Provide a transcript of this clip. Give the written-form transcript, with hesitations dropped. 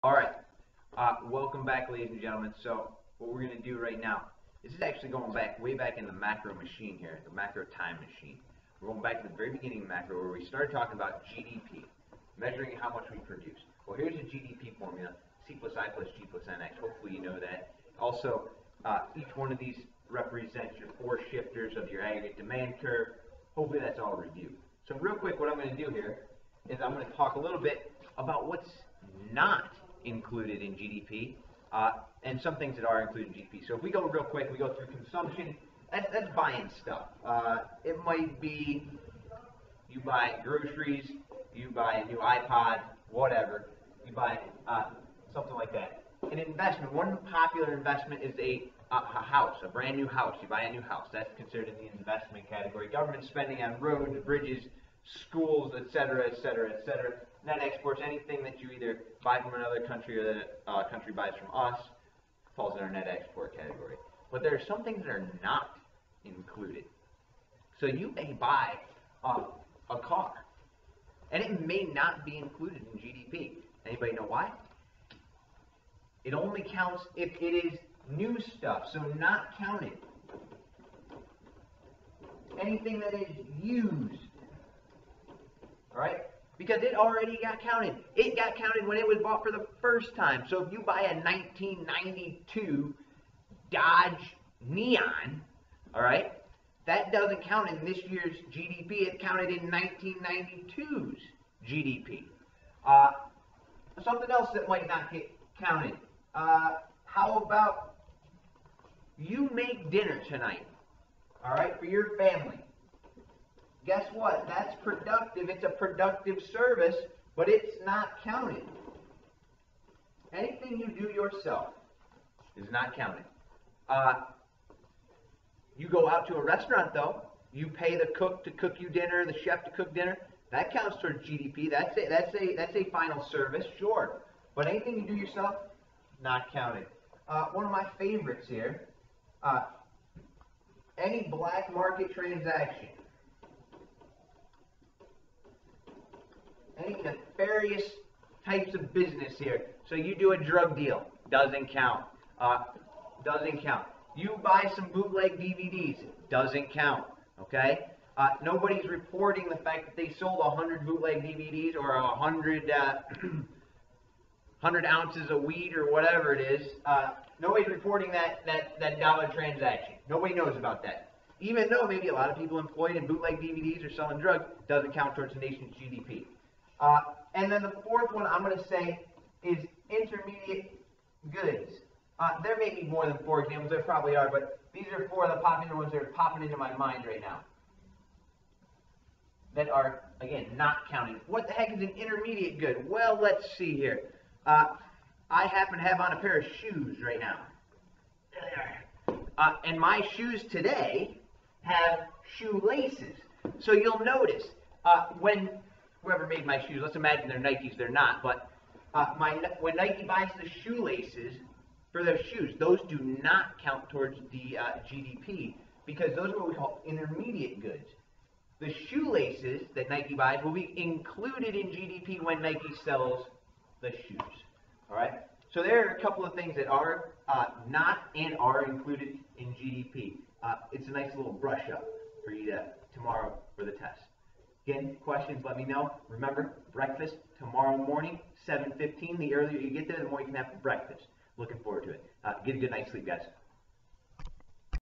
All right, welcome back, ladies and gentlemen. So what we're going to do right now, this is actually going back, way back in the macro machine here, the macro time machine. We're going back to the very beginning of macro where we started talking about GDP, measuring how much we produce. Well, here's a GDP formula, C+I+G+Nx. Hopefully you know that. Also, each one of these represents your four shifters of your aggregate demand curve. Hopefully that's all reviewed. So real quick, what I'm going to do here is I'm going to talk a little bit about what's not included in GDP, and some things that are included in GDP. So if we go real quick, we go through consumption. That's buying stuff. It might be you buy groceries, you buy a new iPod, whatever. You buy something like that. An investment, one popular investment is a house, a brand new house. You buy a new house. That's considered in the investment category. Government spending on roads, bridges, schools, etc., etc., etc. Net exports, anything that you either buy from another country or that a country buys from us, falls in our net export category. But there are some things that are not included. So you may buy a car, and it may not be included in GDP. Anybody know why? It only counts if it is new stuff, so not counted. Anything that is used, all right? Because it already got counted. It got counted when it was bought for the first time. So if you buy a 1992 Dodge Neon, all right, that doesn't count in this year's GDP. It counted in 1992's GDP. Something else that might not get counted. How about you make dinner tonight, all right, for your family. Guess what? That's productive. It's a productive service, but it's not counted. Anything you do yourself is not counted. You go out to a restaurant, though. You pay the cook to cook you dinner, the chef to cook dinner. That counts towards GDP. That's a final service, sure. But anything you do yourself, not counted. One of my favorites here, any black market transaction. Any nefarious types of business here. So you do a drug deal, doesn't count. Doesn't count. You buy some bootleg DVDs, doesn't count. Okay? Nobody's reporting the fact that they sold 100 bootleg DVDs or 100 ounces of weed or whatever it is. Nobody's reporting that dollar transaction. Nobody knows about that. Even though maybe a lot of people employed in bootleg DVDs or selling drugs, doesn't count towards the nation's GDP. And then the fourth one I'm going to say is intermediate goods. There may be more than four examples, there probably are, but these are four of the popular ones that are popping into my mind right now that are, again, not counted. What the heck is an intermediate good? Well, let's see here. I happen to have on a pair of shoes right now. And my shoes today have shoelaces. So you'll notice when whoever made my shoes, let's imagine they're Nikes, they're not, but when Nike buys the shoelaces for their shoes, those do not count towards the GDP because those are what we call intermediate goods. The shoelaces that Nike buys will be included in GDP when Nike sells the shoes. All right? So there are a couple of things that are not and are included in GDP. It's a nice little brush up for you tomorrow for the test. Again, questions, let me know. Remember, breakfast tomorrow morning, 7:15. The earlier you get there, the more you can have for breakfast. Looking forward to it. Get a good night's sleep, guys.